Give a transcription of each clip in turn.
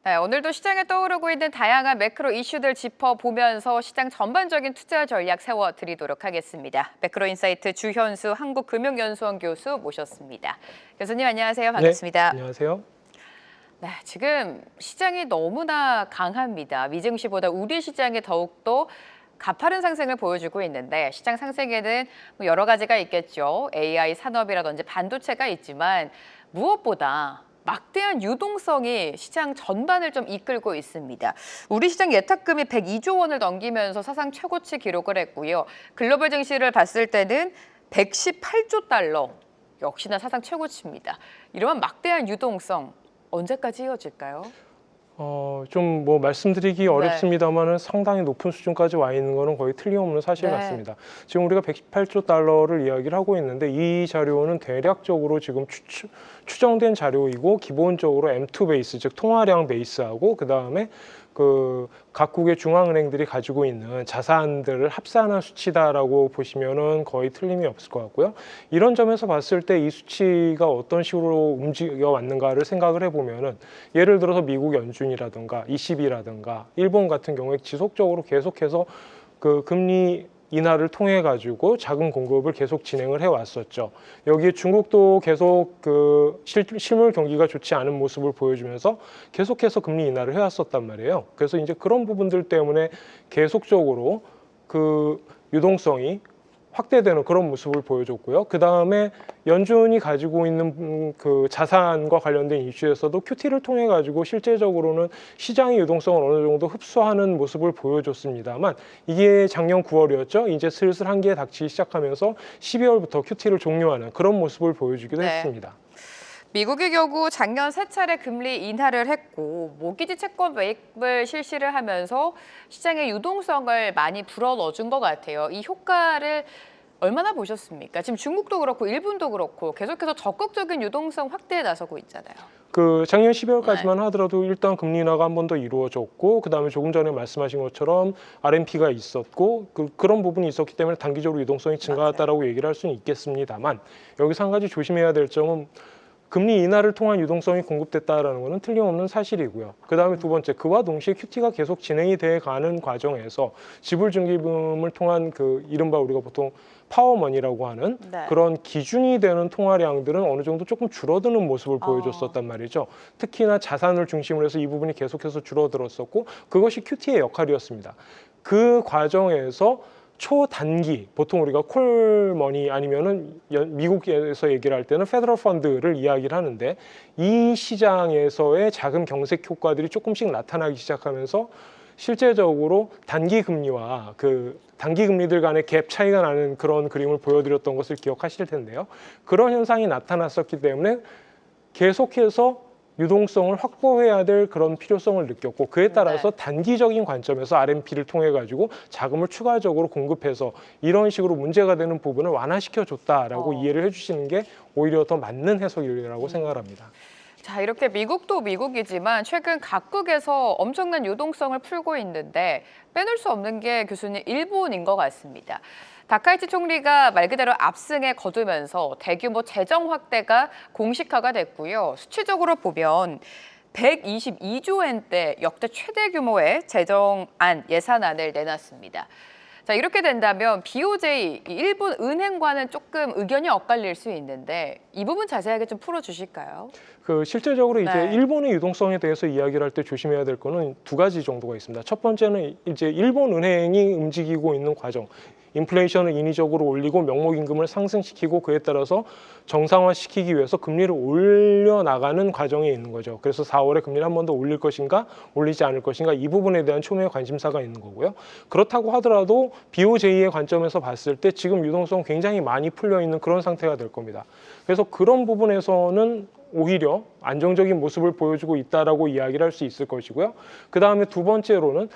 네, 오늘도 시장에 떠오르고 있는 다양한 매크로 이슈들 짚어보면서 시장 전반적인 투자 전략 세워드리도록 하겠습니다. 매크로인사이트 주현수 한국금융연수원 교수 모셨습니다. 교수님 안녕하세요. 네, 반갑습니다. 안녕하세요. 네, 지금 시장이 너무나 강합니다. 미증시보다 우리 시장이 더욱더 가파른 상승을 보여주고 있는데 시장 상승에는 여러 가지가 있겠죠. AI 산업이라든지 반도체가 있지만 무엇보다 막대한 유동성이 시장 전반을 좀 이끌고 있습니다. 우리 시장 예탁금이 102조 원을 넘기면서 사상 최고치 기록을 했고요. 글로벌 증시를 봤을 때는 118조 달러, 역시나 사상 최고치입니다. 이러한 막대한 유동성 언제까지 이어질까요? 좀 뭐 말씀드리기 어렵습니다만은 상당히 높은 수준까지 와 있는 거는 거의 틀림없는 사실 같습니다. 지금 우리가 118조 달러를 이야기를 하고 있는데 이 자료는 대략적으로 지금 추정된 자료이고 기본적으로 M2 베이스, 즉 통화량 베이스하고 그다음에 그 각국의 중앙은행들이 가지고 있는 자산들을 합산한 수치다라고 보시면은 거의 틀림이 없을 것 같고요. 이런 점에서 봤을 때 이 수치가 어떤 식으로 움직여 왔는가를 생각을 해보면은 예를 들어서 미국 연준이라든가 ECB라든가 일본 같은 경우에 지속적으로 계속해서 그 금리 인하를 통해 가지고 자금 공급을 계속 진행을 해 왔었죠. 여기에 중국도 계속 그 실물 경기가 좋지 않은 모습을 보여주면서 계속해서 금리 인하를 해 왔었단 말이에요. 그래서 이제 그런 부분들 때문에 계속적으로 그 유동성이 확대되는 그런 모습을 보여줬고요. 그 다음에 연준이 가지고 있는 그 자산과 관련된 이슈에서도 QT를 통해 가지고 실제적으로는 시장의 유동성을 어느 정도 흡수하는 모습을 보여줬습니다만 이게 작년 9월이었죠. 이제 슬슬 한계에 닥치기 시작하면서 12월부터 QT를 종료하는 그런 모습을 보여주기도 했습니다. 미국의 경우 작년 세 차례 금리 인하를 했고 모기지 채권 매입을 실시를 하면서 시장의 유동성을 많이 불어넣어준 것 같아요. 이 효과를 얼마나 보셨습니까? 지금 중국도 그렇고 일본도 그렇고 계속해서 적극적인 유동성 확대에 나서고 있잖아요. 그 작년 12월까지만 하더라도 일단 금리 인하가 한 번 더 이루어졌고 그다음에 조금 전에 말씀하신 것처럼 RMP가 있었고 그런 부분이 있었기 때문에 단기적으로 유동성이 증가했다라고 얘기를 할 수는 있겠습니다만 여기서 한 가지 조심해야 될 점은 금리 인하를 통한 유동성이 공급됐다라는 것은 틀림없는 사실이고요. 그다음에 두 번째, 그와 동시에 QT가 계속 진행이 돼 가는 과정에서 지불증기금을 통한 그 이른바 우리가 보통 파워머니라고 하는 그런 기준이 되는 통화량들은 어느 정도 조금 줄어드는 모습을 보여줬었단 말이죠. 특히나 자산을 중심으로 해서 이 부분이 계속해서 줄어들었었고 그것이 QT의 역할이었습니다. 그 과정에서 초단기, 보통 우리가 콜머니 아니면은 미국에서 얘기를 할 때는 페더럴 펀드를 이야기를 하는데 이 시장에서의 자금 경색 효과들이 조금씩 나타나기 시작하면서 실제적으로 단기 금리와 그 단기 금리들 간의 갭 차이가 나는 그런 그림을 보여드렸던 것을 기억하실 텐데요. 그런 현상이 나타났었기 때문에 계속해서 유동성을 확보해야 될 그런 필요성을 느꼈고 그에 따라서 단기적인 관점에서 RMP를 통해 가지고 자금을 추가적으로 공급해서 이런 식으로 문제가 되는 부분을 완화시켜줬다라고 이해를 해주시는 게 오히려 더 맞는 해석이라고 생각을 합니다. 자, 이렇게 미국도 미국이지만 최근 각국에서 엄청난 유동성을 풀고 있는데 빼놓을 수 없는 게 교수님 일본인 것 같습니다. 다카이치 총리가 말 그대로 압승에 거두면서 대규모 재정 확대가 공식화가 됐고요. 수치적으로 보면 122조 엔대 역대 최대 규모의 재정안 예산안을 내놨습니다. 자, 이렇게 된다면 BOJ, 일본 은행과는 조금 의견이 엇갈릴 수 있는데 이 부분 자세하게 좀 풀어주실까요? 실제적으로 이제 일본의 유동성에 대해서 이야기를 할 때 조심해야 될 거는 두 가지 정도가 있습니다. 첫 번째는 이제 일본 은행이 움직이고 있는 과정. 인플레이션을 인위적으로 올리고 명목임금을 상승시키고 그에 따라서 정상화시키기 위해서 금리를 올려나가는 과정에 있는 거죠. 그래서 4월에 금리를 한 번 더 올릴 것인가 올리지 않을 것인가 이 부분에 대한 초미의 관심사가 있는 거고요. 그렇다고 하더라도 BOJ의 관점에서 봤을 때 지금 유동성 굉장히 많이 풀려 있는 그런 상태가 될 겁니다. 그래서 그런 부분에서는 오히려 안정적인 모습을 보여주고 있다라고 이야기를 할 수 있을 것이고요. 그 다음에 두 번째로는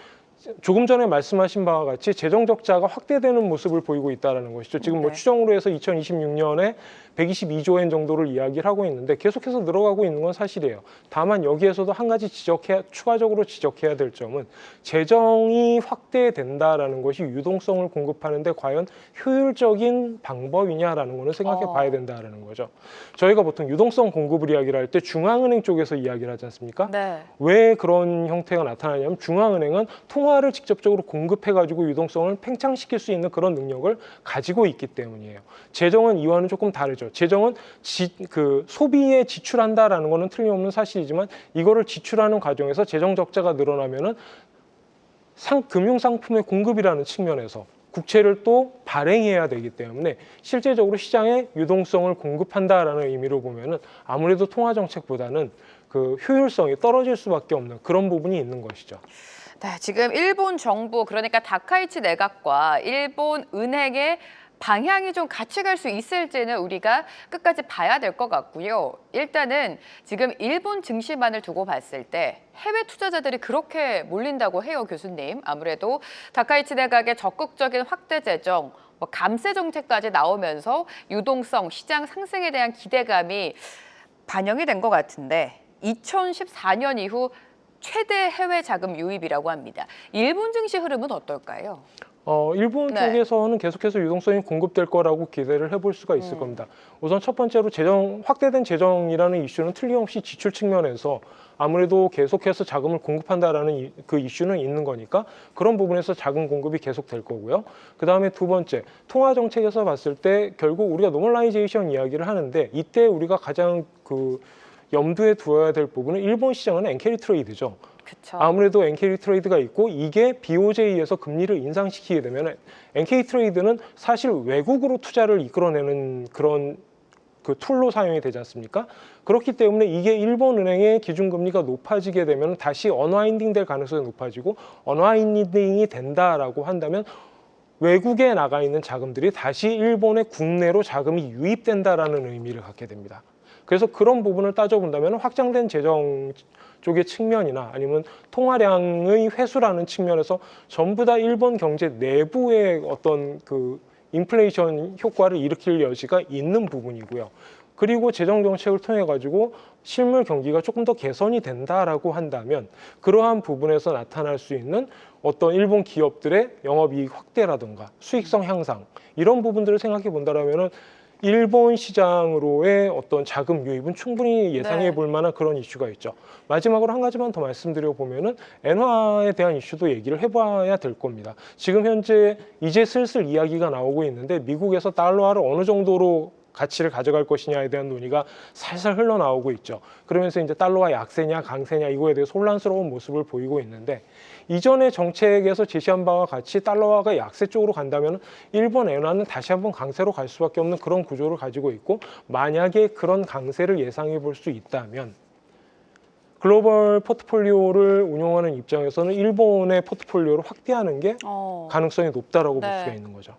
조금 전에 말씀하신 바와 같이 재정 적자가 확대되는 모습을 보이고 있다는 것이죠. 지금 뭐 네. 추정으로 해서 2026년에 122조 엔 정도를 이야기를 하고 있는데 계속해서 늘어가고 있는 건 사실이에요. 다만 여기에서도 한 가지 추가적으로 지적해야 될 점은 재정이 확대된다라는 것이 유동성을 공급하는데 과연 효율적인 방법이냐라는 거는 생각해 봐야 된다라는 거죠. 저희가 보통 유동성 공급을 이야기를 할 때 중앙은행 쪽에서 이야기를 하지 않습니까? 네. 왜 그런 형태가 나타나냐면 중앙은행은 통화를 직접적으로 공급해가지고 유동성을 팽창시킬 수 있는 그런 능력을 가지고 있기 때문이에요. 재정은 이와는 조금 다르죠. 재정은 소비에 지출한다라는 것은 틀림없는 사실이지만 이거를 지출하는 과정에서 재정 적자가 늘어나면은 금융상품의 공급이라는 측면에서 국채를 또 발행해야 되기 때문에 실제적으로 시장에 유동성을 공급한다라는 의미로 보면은 아무래도 통화 정책보다는 그 효율성이 떨어질 수밖에 없는 그런 부분이 있는 것이죠. 네, 지금 일본 정부 그러니까 다카이치 내각과 일본 은행의 방향이 좀 같이 갈 수 있을지는 우리가 끝까지 봐야 될 것 같고요. 일단은 지금 일본 증시만을 두고 봤을 때 해외 투자자들이 그렇게 몰린다고 해요, 교수님. 아무래도 다카이치 내각의 적극적인 확대 재정, 감세 정책까지 나오면서 유동성, 시장 상승에 대한 기대감이 반영이 된 것 같은데 2014년 이후 최대 해외 자금 유입이라고 합니다. 일본 증시 흐름은 어떨까요? 일본 네. 쪽에서는 계속해서 유동성이 공급될 거라고 기대를 해볼 수가 있을 겁니다. 우선 첫 번째로 확대된 재정이라는 이슈는 틀림없이 지출 측면에서 아무래도 계속해서 자금을 공급한다라는 그 이슈는 있는 거니까 그런 부분에서 자금 공급이 계속될 거고요. 그 다음에 두 번째, 통화 정책에서 봤을 때 결국 우리가 노멀라이제이션 이야기를 하는데 이때 우리가 가장 염두에 두어야 될 부분은 일본 시장은 엔캐리 트레이드죠. 그쵸. 아무래도 엔캐리 트레이드가 있고 이게 BOJ에서 금리를 인상시키게 되면 엔캐리 트레이드는 사실 외국으로 투자를 이끌어내는 그런 그 툴로 사용이 되지 않습니까? 그렇기 때문에 이게 일본 은행의 기준금리가 높아지게 되면 다시 언와인딩 될 가능성이 높아지고 언와인딩이 된다라고 한다면 외국에 나가 있는 자금들이 다시 일본의 국내로 자금이 유입된다라는 의미를 갖게 됩니다. 그래서 그런 부분을 따져본다면 확장된 재정 쪽의 측면이나 아니면 통화량의 회수라는 측면에서 전부 다 일본 경제 내부의 어떤 그 인플레이션 효과를 일으킬 여지가 있는 부분이고요. 그리고 재정 정책을 통해 가지고 실물 경기가 조금 더 개선이 된다라고 한다면 그러한 부분에서 나타날 수 있는 어떤 일본 기업들의 영업이익 확대라든가 수익성 향상 이런 부분들을 생각해 본다라면은 일본 시장으로의 어떤 자금 유입은 충분히 예상해 볼 만한 그런 이슈가 있죠. 마지막으로 한 가지만 더 말씀드려 보면은 엔화에 대한 이슈도 얘기를 해봐야 될 겁니다. 지금 현재 이제 슬슬 이야기가 나오고 있는데 미국에서 달러화를 어느 정도로 가치를 가져갈 것이냐에 대한 논의가 살살 흘러나오고 있죠. 그러면서 이제 달러화 약세냐 강세냐 이거에 대해서 혼란스러운 모습을 보이고 있는데 이전의 정책에서 제시한 바와 같이 달러화가 약세 쪽으로 간다면 일본 엔화는 다시 한번 강세로 갈 수밖에 없는 그런 구조를 가지고 있고 만약에 그런 강세를 예상해 볼 수 있다면 글로벌 포트폴리오를 운용하는 입장에서는 일본의 포트폴리오를 확대하는 게 가능성이 높다라고 볼 수가 있는 거죠.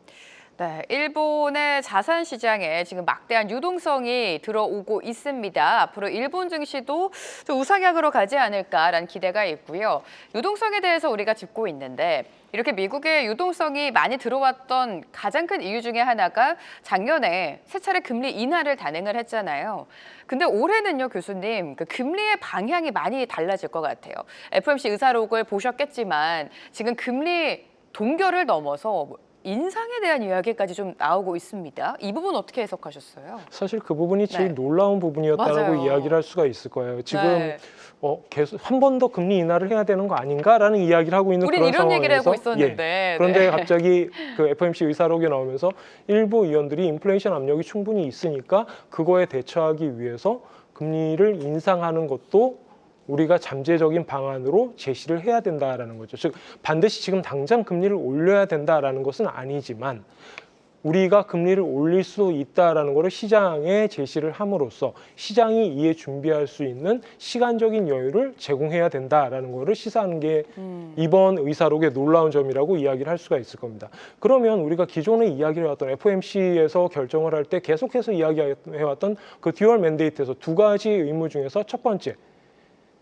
네, 일본의 자산 시장에 지금 막대한 유동성이 들어오고 있습니다. 앞으로 일본 증시도 좀 우상향으로 가지 않을까라는 기대가 있고요. 유동성에 대해서 우리가 짚고 있는데 이렇게 미국의 유동성이 많이 들어왔던 가장 큰 이유 중에 하나가 작년에 세 차례 금리 인하를 단행을 했잖아요. 근데 올해는요, 교수님, 그 금리의 방향이 많이 달라질 것 같아요. FOMC 의사록을 보셨겠지만 지금 금리 동결을 넘어서 인상에 대한 이야기까지 좀 나오고 있습니다. 이 부분 어떻게 해석하셨어요? 사실 그 부분이 제일 놀라운 부분이었다라고 맞아요. 이야기를 할 수가 있을 거예요. 지금 계속 한 번 더 금리 인하를 해야 되는 거 아닌가라는 이야기를 하고 있는 우린 그런 이런 얘기를 하고 상황에서 있었는데. 그런데 갑자기 그 FOMC 의사록이 나오면서 일부 의원들이 인플레이션 압력이 충분히 있으니까 그거에 대처하기 위해서 금리를 인상하는 것도 우리가 잠재적인 방안으로 제시를 해야 된다라는 거죠. 즉 반드시 지금 당장 금리를 올려야 된다라는 것은 아니지만 우리가 금리를 올릴 수 있다라는 것을 시장에 제시를 함으로써 시장이 이에 준비할 수 있는 시간적인 여유를 제공해야 된다라는 것을 시사하는 게 이번 의사록의 놀라운 점이라고 이야기를 할 수가 있을 겁니다. 그러면 우리가 기존에 이야기를 해왔던 FOMC에서 결정을 할 때 계속해서 이야기해왔던 그 듀얼 맨데이트에서 두 가지 의무 중에서 첫 번째,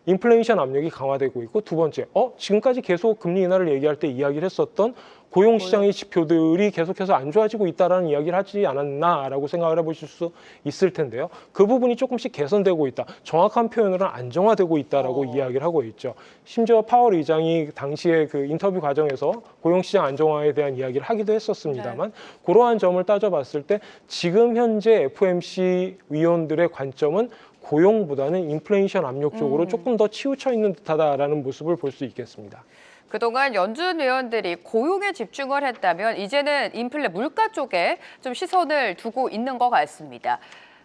인플레이션 압력이 강화되고 있고, 두 번째, 지금까지 계속 금리 인하를 얘기할 때 이야기를 했었던 고용 시장의 지표들이 계속해서 안 좋아지고 있다라는 이야기를 하지 않았나라고 생각을 해보실 수 있을 텐데요. 그 부분이 조금씩 개선되고 있다. 정확한 표현으로는 안정화되고 있다라고 이야기를 하고 있죠. 심지어 파월 의장이 당시에 그 인터뷰 과정에서 고용 시장 안정화에 대한 이야기를 하기도 했었습니다만, 그러한 점을 따져봤을 때 지금 현재 FOMC 위원들의 관점은 고용보다는 인플레이션 압력 쪽으로 조금 더 치우쳐 있는 듯하다라는 모습을 볼 수 있겠습니다. 그동안 연준 위원들이 고용에 집중을 했다면 이제는 인플레 물가 쪽에 좀 시선을 두고 있는 것 같습니다.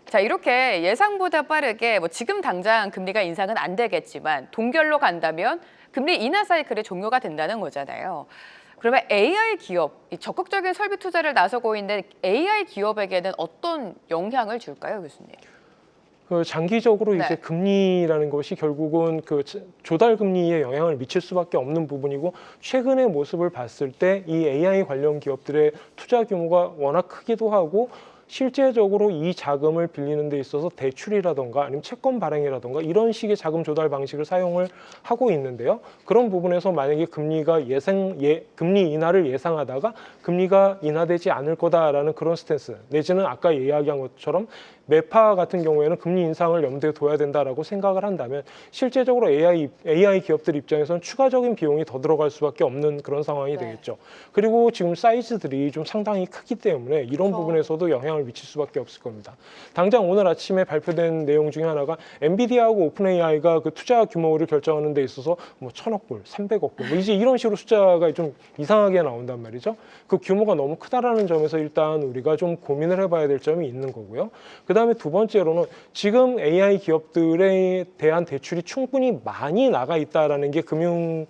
자, 이렇게 예상보다 빠르게 지금 당장 금리가 인상은 안 되겠지만 동결로 간다면 금리 인하 사이클이 종료가 된다는 거잖아요. 그러면 AI 기업, 이 적극적인 설비 투자를 나서고 있는 AI 기업에게는 어떤 영향을 줄까요, 교수님? 장기적으로 이제 금리라는 것이 결국은 그 조달 금리에 영향을 미칠 수밖에 없는 부분이고, 최근의 모습을 봤을 때 이 AI 관련 기업들의 투자 규모가 워낙 크기도 하고, 실제적으로 이 자금을 빌리는 데 있어서 대출이라던가 아니면 채권 발행이라던가 이런 식의 자금 조달 방식을 사용을 하고 있는데요. 그런 부분에서 만약에 금리 인하를 예상하다가 금리가 인하되지 않을 거다라는 그런 스탠스, 내지는 아까 이야기한 것처럼 매파 같은 경우에는 금리 인상을 염두에 둬야 된다라고 생각을 한다면, 실제적으로 AI 기업들 입장에서는 추가적인 비용이 더 들어갈 수밖에 없는 그런 상황이 되겠죠. 그리고 지금 사이즈들이 좀 상당히 크기 때문에 이런 부분에서도 영향을 미칠 수밖에 없을 겁니다. 당장 오늘 아침에 발표된 내용 중에 하나가 엔비디아하고 오픈 AI가 그 투자 규모를 결정하는 데 있어서 1,000억 불, 300억 불, 이제 이런 식으로 숫자가 좀 이상하게 나온단 말이죠. 그 규모가 너무 크다라는 점에서 일단 우리가 좀 고민을 해봐야 될 점이 있는 거고요. 그다음에 두 번째로는 지금 AI 기업들에 대한 대출이 충분히 많이 나가 있다라는 게 금융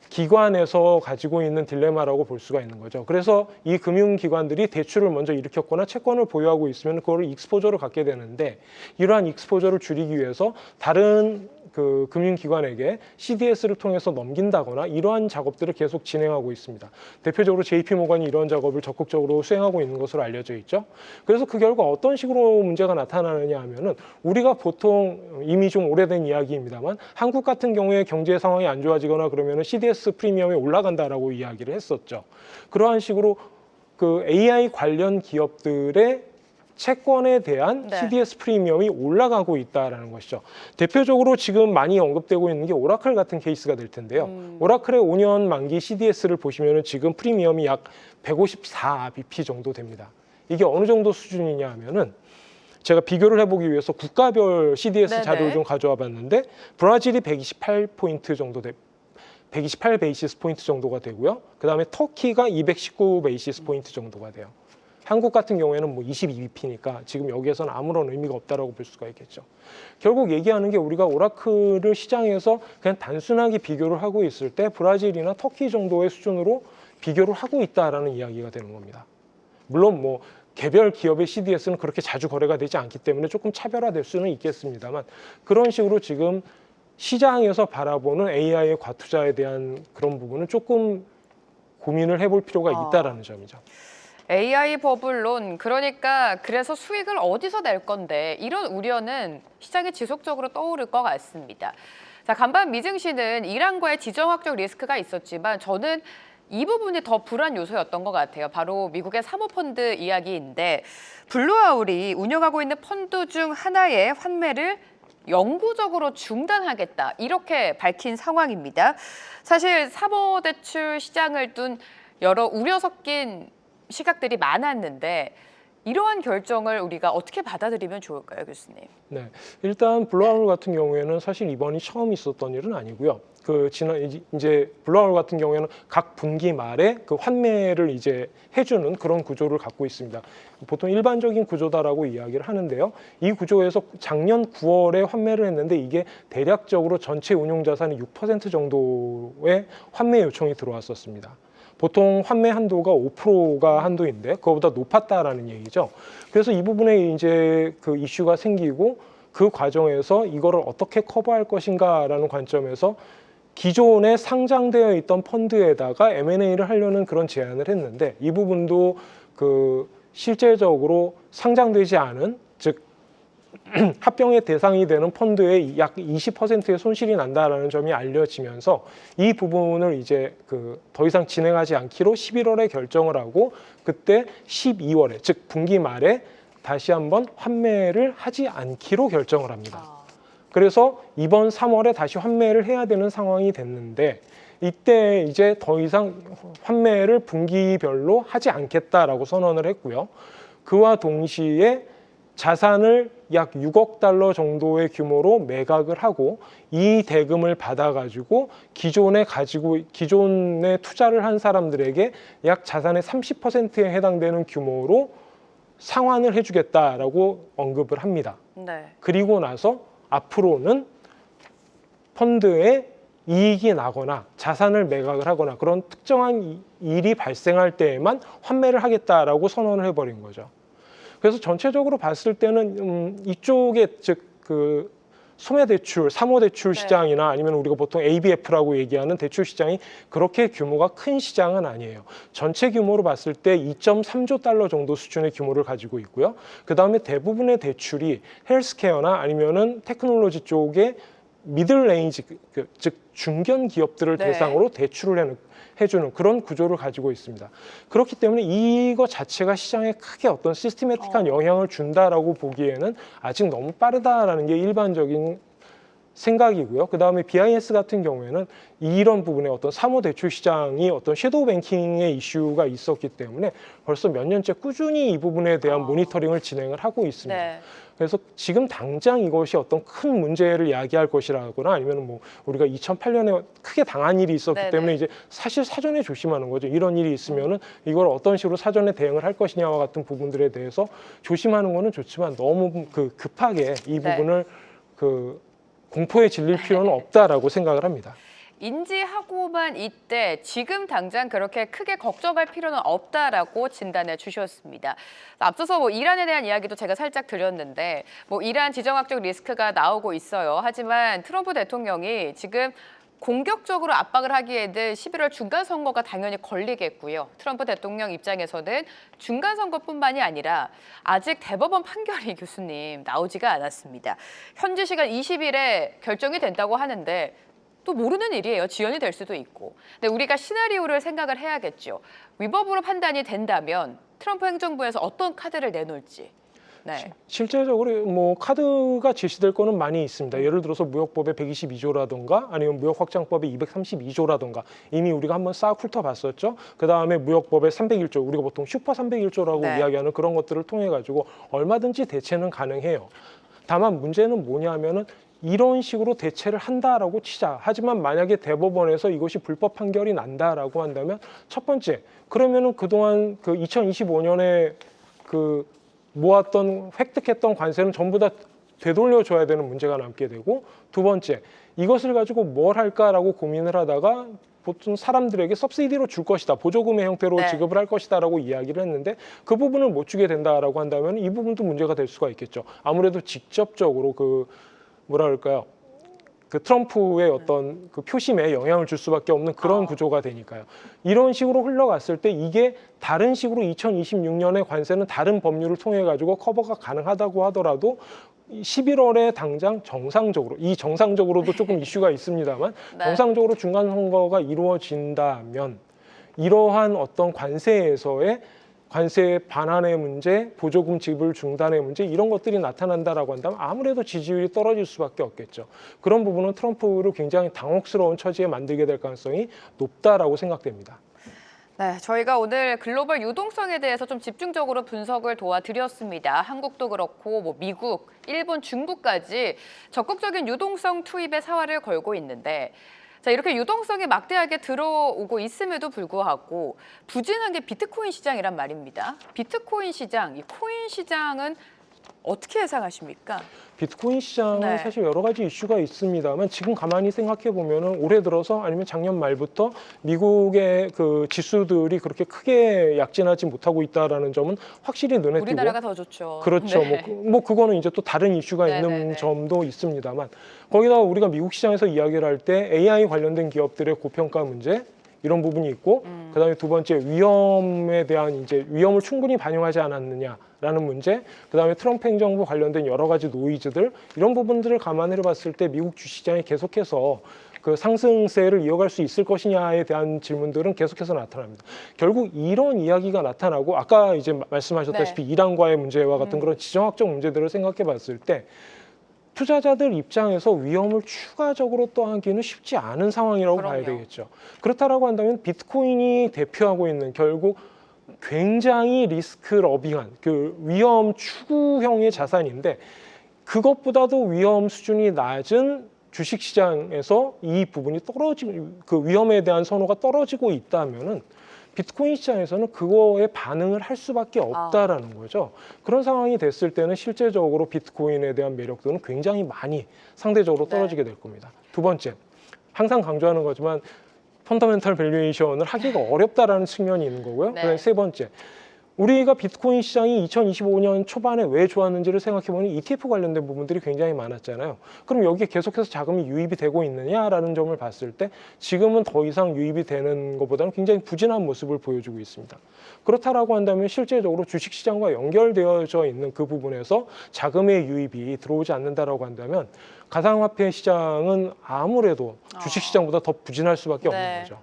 기관에서 가지고 있는 딜레마라고 볼 수가 있는 거죠. 그래서 이 금융기관들이 대출을 먼저 일으켰거나 채권을 보유하고 있으면 그거를 익스포저를 갖게 되는데, 이러한 익스포저를 줄이기 위해서 다른 그 금융기관에게 CDS를 통해서 넘긴다거나 이러한 작업들을 계속 진행하고 있습니다. 대표적으로 JP모건이 이런 작업을 적극적으로 수행하고 있는 것으로 알려져 있죠. 그래서 그 결과 어떤 식으로 문제가 나타나느냐 하면은, 우리가 보통 이미 좀 오래된 이야기입니다만 한국 같은 경우에 경제 상황이 안 좋아지거나 그러면은 CDS 프리미엄이 올라간다라고 이야기를 했었죠. 그러한 식으로 그 AI 관련 기업들의 채권에 대한 CDS 프리미엄이 올라가고 있다는 것이죠. 대표적으로 지금 많이 언급되고 있는 게 오라클 같은 케이스가 될 텐데요. 오라클의 5년 만기 CDS를 보시면 지금 프리미엄이 약 154bp 정도 됩니다. 이게 어느 정도 수준이냐 하면은, 제가 비교를 해보기 위해서 국가별 CDS 자료를 좀 가져와 봤는데, 브라질이 128포인트 정도 128 베이시스 포인트 정도가 되고요. 그 다음에 터키가 219 베이시스 포인트 정도가 돼요. 한국 같은 경우에는 22bp니까 지금 여기에서는 아무런 의미가 없다라고 볼 수가 있겠죠. 결국 얘기하는 게, 우리가 오라클을 시장에서 그냥 단순하게 비교를 하고 있을 때 브라질이나 터키 정도의 수준으로 비교를 하고 있다라는 이야기가 되는 겁니다. 물론 개별 기업의 CDS는 그렇게 자주 거래가 되지 않기 때문에 조금 차별화될 수는 있겠습니다만, 그런 식으로 지금 시장에서 바라보는 AI의 과투자에 대한 그런 부분은 조금 고민을 해볼 필요가 있다라는 점이죠. AI 버블론, 그러니까 그래서 수익을 어디서 낼 건데, 이런 우려는 시장에 지속적으로 떠오를 것 같습니다. 자, 간밤 미증시는 이란과의 지정학적 리스크가 있었지만 저는 이 부분이 더 불안 요소였던 것 같아요. 바로 미국의 사모펀드 이야기인데, 블루아울이 운영하고 있는 펀드 중 하나의 환매를 영구적으로 중단하겠다, 이렇게 밝힌 상황입니다. 사실 사모대출 시장을 둔 여러 우려 섞인 시각들이 많았는데, 이러한 결정을 우리가 어떻게 받아들이면 좋을까요, 교수님? 네, 일단 블루아울 같은 경우에는 사실 이번이 처음 있었던 일은 아니고요. 이제 블루아울 같은 경우에는 각 분기 말에 그 환매를 이제 해주는 그런 구조를 갖고 있습니다. 보통 일반적인 구조다라고 이야기를 하는데요. 이 구조에서 작년 9월에 환매를 했는데, 이게 대략적으로 전체 운용자산의 6% 정도의 환매 요청이 들어왔었습니다. 보통 환매 한도가 5%가 한도인데 그거보다 높았다라는 얘기죠. 그래서 이 부분에 이제 그 이슈가 생기고, 그 과정에서 이거를 어떻게 커버할 것인가라는 관점에서 기존에 상장되어 있던 펀드에다가 M&A를 하려는 그런 제안을 했는데, 이 부분도 그 실제적으로 상장되지 않은, 즉 합병의 대상이 되는 펀드의 약 20%의 손실이 난다라는 점이 알려지면서 이 부분을 이제 더 이상 진행하지 않기로 11월에 결정을 하고 그때 12월에 즉 분기 말에 다시 한번 환매를 하지 않기로 결정을 합니다. 그래서 이번 3월에 다시 환매를 해야 되는 상황이 됐는데 이때 이제 더 이상 환매를 분기별로 하지 않겠다라고 선언을 했고요. 그와 동시에 자산을 약 6억 달러 정도의 규모로 매각을 하고 이 대금을 받아가지고 기존에 투자를 한 사람들에게 약 자산의 30%에 해당되는 규모로 상환을 해주겠다라고 언급을 합니다. 네. 그리고 나서 앞으로는 펀드에 이익이 나거나 자산을 매각을 하거나 그런 특정한 일이 발생할 때에만 환매를 하겠다라고 선언을 해버린 거죠. 그래서 전체적으로 봤을 때는 이쪽에 즉 소매대출, 사모대출 시장이나 아니면 우리가 보통 ABF라고 얘기하는 대출 시장이 그렇게 규모가 큰 시장은 아니에요. 전체 규모로 봤을 때 2.3조 달러 정도 수준의 규모를 가지고 있고요. 그 다음에 대부분의 대출이 헬스케어나 아니면은 테크놀로지 쪽에 미들 레인지, 즉 중견 기업들을 네. 대상으로 대출을 해주는 그런 구조를 가지고 있습니다. 그렇기 때문에 이거 자체가 시장에 크게 어떤 시스테매틱한 영향을 준다라고 보기에는 아직 너무 빠르다라는 게 일반적인 생각이고요. 그 다음에 BIS 같은 경우에는 이런 부분에 어떤 사모대출 시장이 어떤 섀도우 뱅킹의 이슈가 있었기 때문에 벌써 몇 년째 꾸준히 이 부분에 대한 모니터링을 진행을 하고 있습니다. 네. 그래서 지금 당장 이것이 어떤 큰 문제를 야기할 것이라거나 아니면 뭐 우리가 2008년에 크게 당한 일이 있었기 네네. 때문에 이제 사실 사전에 조심하는 거죠. 이런 일이 있으면은 이걸 어떤 식으로 사전에 대응을 할 것이냐와 같은 부분들에 대해서 조심하는 거는 좋지만 너무 급하게 이 네. 부분을 공포에 질릴 필요는 없다라고 생각을 합니다. 인지하고만 있되 지금 당장 그렇게 크게 걱정할 필요는 없다라고 진단해 주셨습니다. 앞서서 뭐 이란에 대한 이야기도 제가 살짝 드렸는데 뭐 이란 지정학적 리스크가 나오고 있어요. 하지만 트럼프 대통령이 지금 공격적으로 압박을 하기에는 11월 중간 선거가 당연히 걸리겠고요. 트럼프 대통령 입장에서는 중간 선거뿐만이 아니라 아직 대법원 판결이 교수님 나오지가 않았습니다. 현지 시간 20일에 결정이 된다고 하는데 또 모르는 일이에요. 지연이 될 수도 있고. 근데 우리가 시나리오를 생각을 해야겠죠. 위법으로 판단이 된다면 트럼프 행정부에서 어떤 카드를 내놓을지. 네. 실제적으로 뭐 카드가 제시될 거는 많이 있습니다. 예를 들어서 무역법의 122조라든가 아니면 무역확장법의 232조라든가 이미 우리가 한번 싹 훑어봤었죠. 그 다음에 무역법의 301조, 우리가 보통 슈퍼 301조라고 네. 이야기하는 그런 것들을 통해 가지고 얼마든지 대체는 가능해요. 다만 문제는 뭐냐면은 이런 식으로 대체를 한다라고 치자. 하지만 만약에 대법원에서 이것이 불법 판결이 난다라고 한다면 첫 번째, 그러면은 그동안 2025년에 모았던 획득했던 관세는 전부 다 되돌려줘야 되는 문제가 남게 되고, 두 번째, 이것을 가지고 뭘 할까라고 고민을 하다가 보통 사람들에게 서브시디로 줄 것이다, 보조금의 형태로 네. 지급을 할 것이다라고 이야기를 했는데 그 부분을 못 주게 된다라고 한다면 이 부분도 문제가 될 수가 있겠죠. 아무래도 직접적으로 트럼프의 어떤 표심에 영향을 줄 수밖에 없는 그런 구조가 되니까요. 이런 식으로 흘러갔을 때 이게 다른 식으로 2026년의 관세는 다른 법률을 통해 가지고 커버가 가능하다고 하더라도 11월에 당장 정상적으로도 조금 이슈가 있습니다만 네. 정상적으로 중간 선거가 이루어진다면 이러한 어떤 관세에서의 관세 반환의 문제, 보조금 지불 중단의 문제 이런 것들이 나타난다라고 한다면 아무래도 지지율이 떨어질 수밖에 없겠죠. 그런 부분은 트럼프를 굉장히 당혹스러운 처지에 만들게 될 가능성이 높다라고 생각됩니다. 네, 저희가 오늘 글로벌 유동성에 대해서 좀 집중적으로 분석을 도와드렸습니다. 한국도 그렇고 뭐 미국, 일본, 중국까지 적극적인 유동성 투입의 사활을 걸고 있는데 자, 이렇게 유동성이 막대하게 들어오고 있음에도 불구하고 부진한 게 비트코인 시장이란 말입니다. 비트코인 시장, 이 코인 시장은 어떻게 예상하십니까? 비트코인 시장은 네. 사실 여러 가지 이슈가 있습니다만 지금 가만히 생각해 보면은 올해 들어서 아니면 작년 말부터 미국의 지수들이 그렇게 크게 약진하지 못하고 있다라는 점은 확실히 눈에 띄고, 우리나라가 더 좋죠. 그렇죠. 네. 그거는 이제 또 다른 이슈가 있는 네네네. 점도 있습니다만 거기다가 우리가 미국 시장에서 이야기를 할 때 AI 관련된 기업들의 고평가 문제 이런 부분이 있고 그다음에 두 번째 위험에 대한 위험을 충분히 반영하지 않았느냐. 있다라는 문제, 그다음에 트럼프 행정부 관련된 여러 가지 노이즈들 이런 부분들을 감안해 봤을 때 미국 주시장이 계속해서 그 상승세를 이어갈 수 있을 것이냐에 대한 질문들은 계속해서 나타납니다. 결국 이런 이야기가 나타나고 아까 이제 말씀하셨다시피 이란과의 문제와 같은 그런 지정학적 문제들을 생각해 봤을 때 투자자들 입장에서 위험을 추가적으로 떠안기는 쉽지 않은 상황이라고 봐야 되겠죠. 그렇다라고 한다면 비트코인이 대표하고 있는 결국 굉장히 리스크 러빙한 그 위험 추구형의 자산인데 그것보다도 위험 수준이 낮은 주식시장에서 이 부분이 그 위험에 대한 선호가 떨어지고 있다면은 비트코인 시장에서는 그거에 반응을 할 수밖에 없다라는 거죠. 그런 상황이 됐을 때는 실제적으로 비트코인에 대한 매력도는 굉장히 많이 상대적으로 떨어지게 될 겁니다. 두 번째, 항상 강조하는 거지만 펀더멘털 밸류에이션을 하기가 어렵다라는 측면이 있는 거고요. 그다음에 세 번째, 우리가 비트코인 시장이 2025년 초반에 왜 좋았는지를 생각해보면 ETF 관련된 부분들이 굉장히 많았잖아요. 그럼 여기에 계속해서 자금이 유입이 되고 있느냐라는 점을 봤을 때 지금은 더 이상 유입이 되는 것보다는 굉장히 부진한 모습을 보여주고 있습니다. 그렇다라고 한다면 실제적으로 주식시장과 연결되어져 있는 그 부분에서 자금의 유입이 들어오지 않는다라고 한다면 가상화폐 시장은 아무래도 주식시장보다 더 부진할 수밖에 없는 거죠.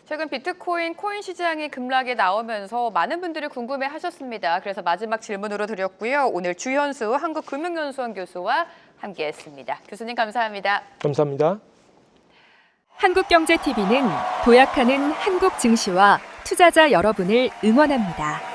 최근 비트코인 코인 시장이 급락에 나오면서 많은 분들이 궁금해하셨습니다. 그래서 마지막 질문으로 드렸고요. 오늘 주현수 한국금융연수원 교수와 함께했습니다. 교수님 감사합니다. 감사합니다. 한국경제TV는 도약하는 한국 증시와 투자자 여러분을 응원합니다.